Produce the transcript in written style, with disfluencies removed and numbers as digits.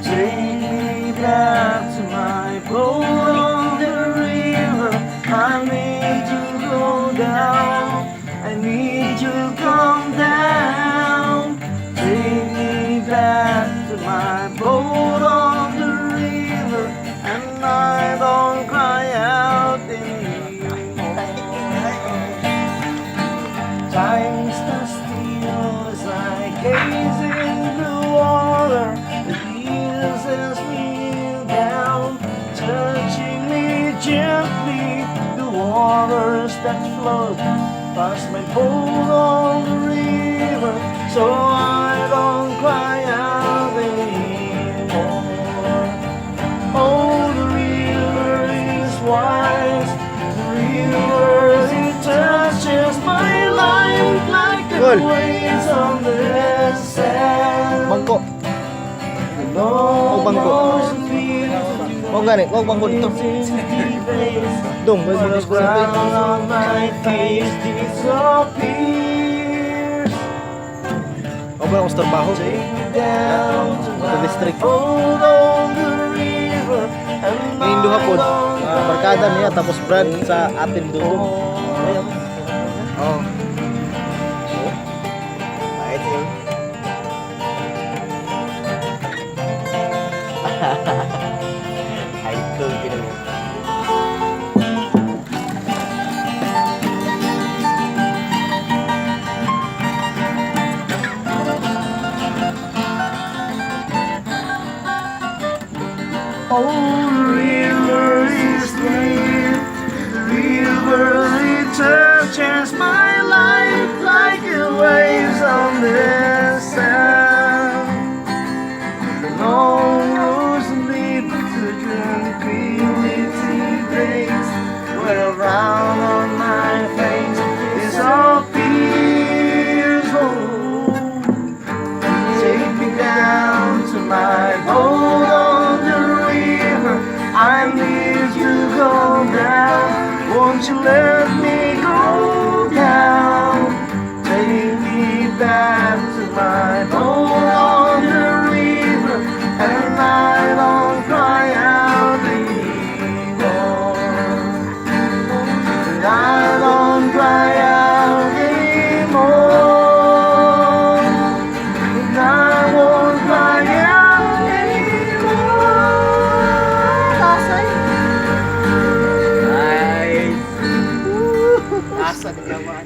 Take me back to my boat on the river. I need to go down. I need to come down. Take me back to my boat on the river, and I don't cry out anymore. Time stands still as I gaze into the water. The years sends me down, touching me gently. The waters that flow past my boat on the river, so I don't cry out anymore. Oh, the river is wise. The river, it touches my life like the waves on the sand. Bangko. Oh, bangko. Oh, gani. Oh, bangko dito. Dong, may bagus ko lang ito. On my face disappears. O ba akong trabaho? Take me down to Sa my district. boat on the river, and Ngayon duha po. I Barkada niya, tapos brand sa atin dudong. Oh. Kahit yun. Ay, ito pinag- Oh, the river is deep. The river, it touches my life like the waves on the sand. The long roads lead to tranquility days, where around on my face is all peace. Oh, take me down to my boat on the river. I need to go down. Won't you let me go down? Take me back to my boat on the river, and I don't cry out anymore. And I don't cry out anymore. And I won't cry out anymore. Nice! Asa ka naman.